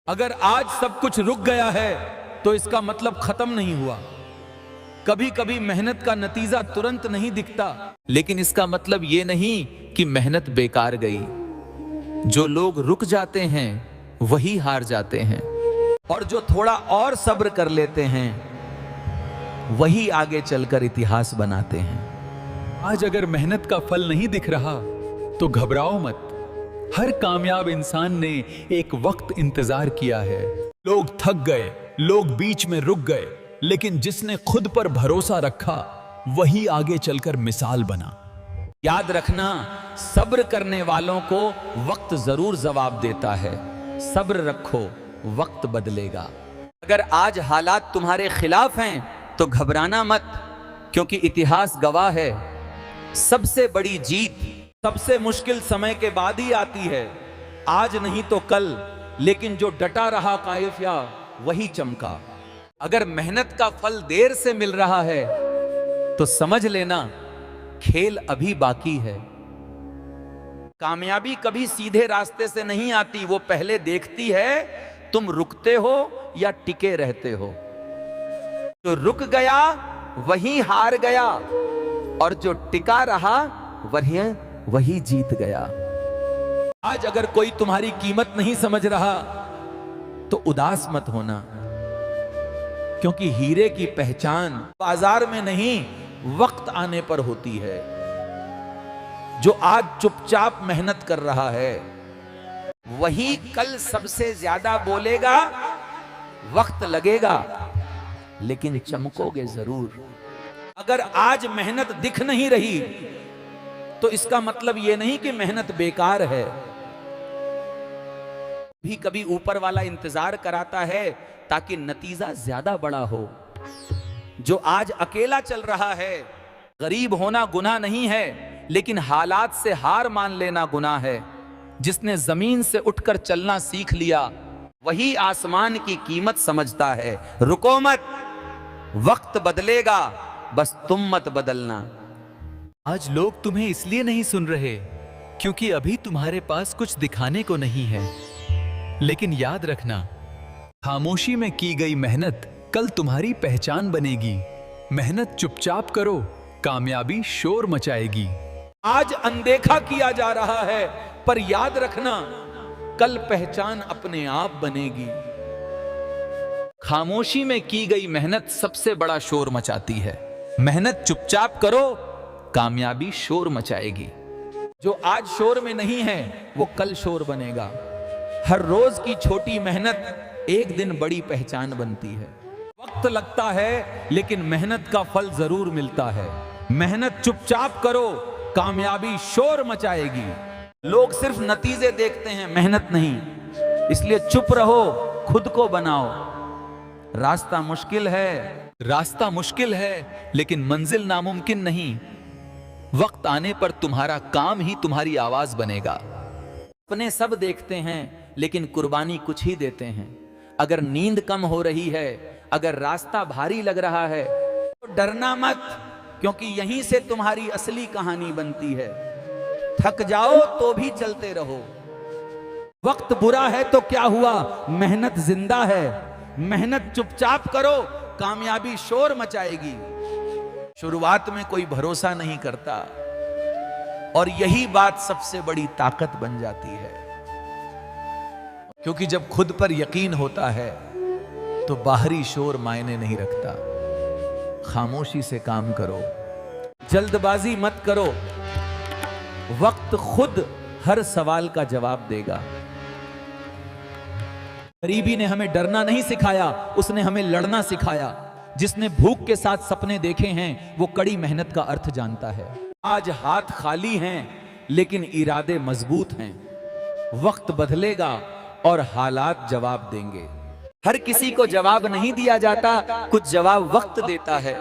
अगर आज सब कुछ रुक गया है तो इसका मतलब खत्म नहीं हुआ। कभी कभी मेहनत का नतीजा तुरंत नहीं दिखता, लेकिन इसका मतलब यह नहीं कि मेहनत बेकार गई। जो लोग रुक जाते हैं वही हार जाते हैं, और जो थोड़ा और सब्र कर लेते हैं वही आगे चलकर इतिहास बनाते हैं। आज अगर मेहनत का फल नहीं दिख रहा तो घबराओ मत। हर कामयाब इंसान ने एक वक्त इंतजार किया है। लोग थक गए, लोग बीच में रुक गए, लेकिन जिसने खुद पर भरोसा रखा वही आगे चलकर मिसाल बना। याद रखना, सब्र करने वालों को वक्त जरूर जवाब देता है। सब्र रखो, वक्त बदलेगा। अगर आज हालात तुम्हारे खिलाफ हैं तो घबराना मत, क्योंकि इतिहास गवाह है सबसे बड़ी जीत सबसे मुश्किल समय के बाद ही आती है। आज नहीं तो कल, लेकिन जो डटा रहा कायफिया वही चमका। अगर मेहनत का फल देर से मिल रहा है तो समझ लेना खेल अभी बाकी है। कामयाबी कभी सीधे रास्ते से नहीं आती, वो पहले देखती है तुम रुकते हो या टिके रहते हो। जो रुक गया वही हार गया, और जो टिका रहा वही जीत गया। आज अगर कोई तुम्हारी कीमत नहीं समझ रहा तो उदास मत होना, क्योंकि हीरे की पहचान बाजार में नहीं वक्त आने पर होती है। जो आज चुपचाप मेहनत कर रहा है वही कल सबसे ज्यादा बोलेगा। वक्त लगेगा लेकिन चमकोगे जरूर। अगर आज मेहनत दिख नहीं रही तो इसका मतलब यह नहीं कि मेहनत बेकार है। भी कभी ऊपर वाला इंतजार कराता है ताकि नतीजा ज्यादा बड़ा हो। जो आज अकेला चल रहा है, गरीब होना गुनाह नहीं है, लेकिन हालात से हार मान लेना गुनाह है। जिसने जमीन से उठकर चलना सीख लिया वही आसमान की कीमत समझता है। रुको मत, वक्त बदलेगा, बस तुम मत बदलना। आज लोग तुम्हें इसलिए नहीं सुन रहे क्योंकि अभी तुम्हारे पास कुछ दिखाने को नहीं है। लेकिन याद रखना, खामोशी में की गई मेहनत कल तुम्हारी पहचान बनेगी। मेहनत चुपचाप करो, कामयाबी शोर मचाएगी। आज अनदेखा किया जा रहा है, पर याद रखना कल पहचान अपने आप बनेगी। खामोशी में की गई मेहनत सबसे बड़ा शोर मचाती है। मेहनत चुपचाप करो, कामयाबी शोर मचाएगी। जो आज शोर में नहीं है वो कल शोर बनेगा। हर रोज की छोटी मेहनत एक दिन बड़ी पहचान बनती है। वक्त लगता है लेकिन मेहनत का फल जरूर मिलता है। मेहनत चुपचाप करो, कामयाबी शोर मचाएगी। लोग सिर्फ नतीजे देखते हैं, मेहनत नहीं। इसलिए चुप रहो, खुद को बनाओ। रास्ता मुश्किल है, लेकिन मंजिल नामुमकिन नहीं। वक्त आने पर तुम्हारा काम ही तुम्हारी आवाज बनेगा। अपने सब देखते हैं लेकिन कुर्बानी कुछ ही देते हैं। अगर नींद कम हो रही है, अगर रास्ता भारी लग रहा है तो डरना मत, क्योंकि यहीं से तुम्हारी असली कहानी बनती है। थक जाओ तो भी चलते रहो। वक्त बुरा है तो क्या हुआ, मेहनत जिंदा है। मेहनत चुपचाप करो, कामयाबी शोर मचाएगी। शुरुआत में कोई भरोसा नहीं करता, और यही बात सबसे बड़ी ताकत बन जाती है। क्योंकि जब खुद पर यकीन होता है तो बाहरी शोर मायने नहीं रखता। खामोशी से काम करो, जल्दबाजी मत करो। वक्त खुद हर सवाल का जवाब देगा। गरीबी ने हमें डरना नहीं सिखाया, उसने हमें लड़ना सिखाया। जिसने भूख के साथ सपने देखे हैं वो कड़ी मेहनत का अर्थ जानता है। आज हाथ खाली हैं लेकिन इरादे मजबूत हैं। वक्त बदलेगा और हालात जवाब देंगे। हर किसी को जवाब नहीं दिया जाता, कुछ जवाब वक्त देता है।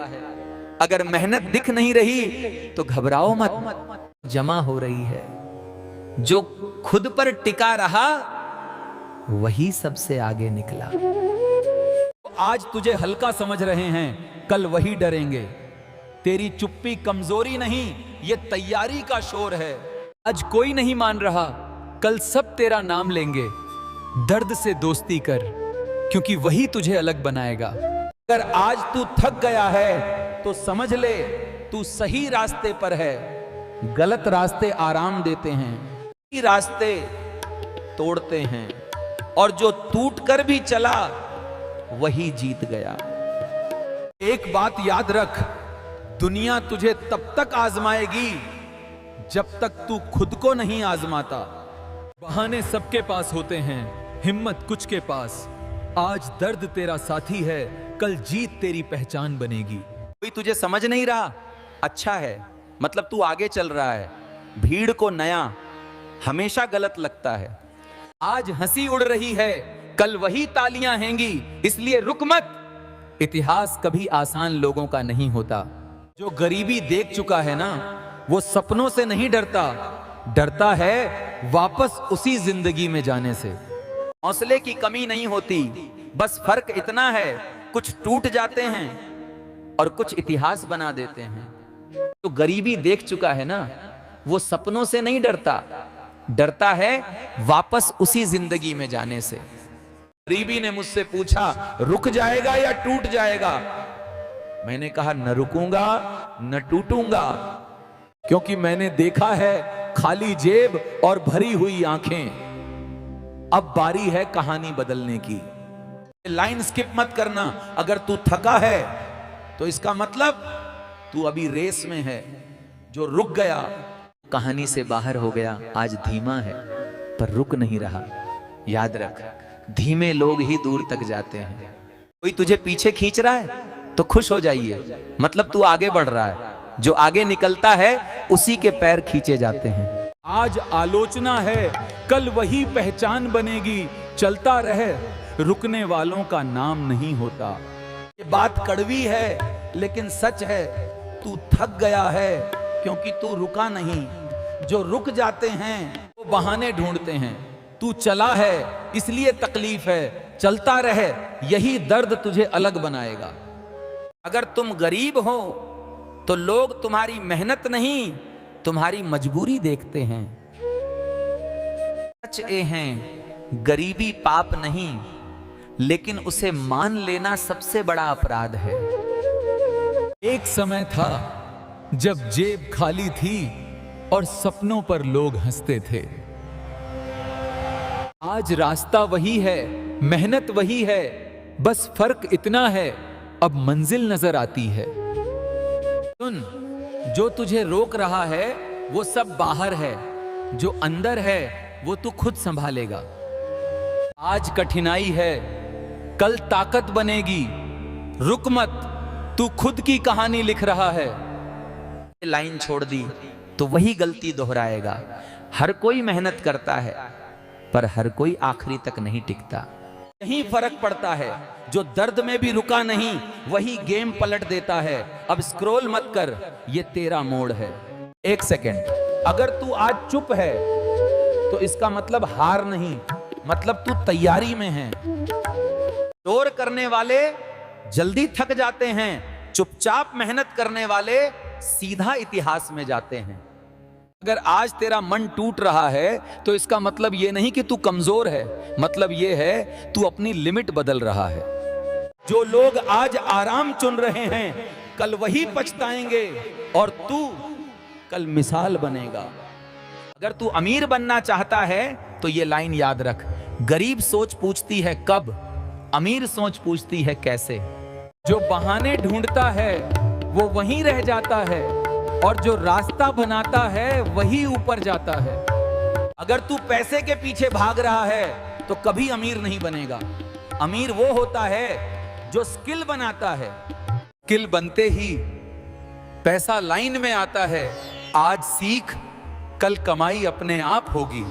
अगर मेहनत दिख नहीं रही तो घबराओ मत, जमा हो रही है। जो खुद पर टिका रहा वही सबसे आगे निकला। आज तुझे हल्का समझ रहे हैं, कल वही डरेंगे। तेरी चुप्पी कमजोरी नहीं, ये तैयारी का शोर है। आज कोई नहीं मान रहा, कल सब तेरा नाम लेंगे। दर्द से दोस्ती कर, क्योंकि वही तुझे अलग बनाएगा। अगर आज तू थक गया है तो समझ ले तू सही रास्ते पर है। गलत रास्ते आराम देते हैं, सही रास्ते तोड़ते हैं, और जो टूट कर भी चला वही जीत गया। एक बात याद रख, दुनिया तुझे तब तक आजमाएगी जब तक तू खुद को नहीं आजमाता। बहाने सबके पास होते हैं, हिम्मत कुछ के पास। आज दर्द तेरा साथी है, कल जीत तेरी पहचान बनेगी। कोई तुझे समझ नहीं रहा, अच्छा है, मतलब तू आगे चल रहा है। भीड़ को नया हमेशा गलत लगता है। आज हंसी उड़ रही है, कल वही तालियां हैंगी, इसलिए रुक मत। इतिहास कभी आसान लोगों का नहीं होता। जो गरीबी देख चुका है ना, वो सपनों से नहीं डरता, डरता है वापस उसी जिंदगी में जाने से। हौसले की कमी नहीं होती, बस फर्क इतना है, कुछ टूट जाते हैं और कुछ इतिहास बना देते हैं। तो गरीबी देख चुका है ना, वो सपनों से नहीं डरता, डरता है वापस उसी जिंदगी में जाने से। गरीबी ने मुझसे पूछा, रुक जाएगा या टूट जाएगा? मैंने कहा, न रुकूंगा न टूटूंगा, क्योंकि मैंने देखा है खाली जेब और भरी हुई आंखें। अब बारी है कहानी बदलने की। लाइन स्किप मत करना। अगर तू थका है तो इसका मतलब तू अभी रेस में है। जो रुक गया, कहानी से बाहर हो गया, आज धीमा है पर रुक नहीं रहा। याद रख, धीमे लोग ही दूर तक जाते हैं। कोई तुझे पीछे खींच रहा है तो खुश हो जाइए, मतलब तू आगे बढ़ रहा है। जो आगे निकलता है उसी के पैर खींचे जाते हैं। आज आलोचना है, कल वही पहचान बनेगी। चलता रहे, रुकने वालों का नाम नहीं होता। ये बात कड़वी है लेकिन सच है। तू थक गया है क्योंकि तू रुका नहीं। जो रुक जाते हैं वो बहाने ढूंढते हैं। तू चला है इसलिए तकलीफ है, चलता रहे, यही दर्द तुझे अलग बनाएगा। अगर तुम गरीब हो तो लोग तुम्हारी मेहनत नहीं, तुम्हारी मजबूरी देखते हैं। सच ये हैं, गरीबी पाप नहीं, लेकिन उसे मान लेना सबसे बड़ा अपराध है। एक समय था जब जेब खाली थी और सपनों पर लोग हंसते थे। आज रास्ता वही है, मेहनत वही है, बस फर्क इतना है, अब मंजिल नजर आती है। सुन, जो तुझे रोक रहा है वो सब बाहर है, जो अंदर है वो तू खुद संभालेगा। आज कठिनाई है, कल ताकत बनेगी। रुक मत, तू खुद की कहानी लिख रहा है। लाइन छोड़ दी तो वही गलती दोहराएगा। हर कोई मेहनत करता है पर हर कोई आखिरी तक नहीं टिकता। यही फर्क पड़ता है। जो दर्द में भी रुका नहीं, वही गेम पलट देता है। अब स्क्रॉल मत कर, ये तेरा मोड़ है। एक सेकेंड, अगर तू आज चुप है तो इसका मतलब हार नहीं, मतलब तू तैयारी में है। शोर करने वाले जल्दी थक जाते हैं, चुपचाप मेहनत करने वाले सीधा इतिहास में जाते हैं। अगर आज तेरा मन टूट रहा है तो इसका मतलब यह नहीं कि तू कमजोर है, मतलब यह है तू अपनी लिमिट बदल रहा है। जो लोग आज आराम चुन रहे हैं, कल वही पछताएंगे और तू कल मिसाल बनेगा। अगर तू अमीर बनना चाहता है तो ये लाइन याद रख, गरीब सोच पूछती है कब, अमीर सोच पूछती है कैसे। जो बहाने ढूंढता है वो वहीं रह जाता है, और जो रास्ता बनाता है वही ऊपर जाता है। अगर तू पैसे के पीछे भाग रहा है तो कभी अमीर नहीं बनेगा। अमीर वो होता है जो स्किल बनाता है। स्किल बनते ही पैसा लाइन में आता है। आज सीख, कल कमाई अपने आप होगी।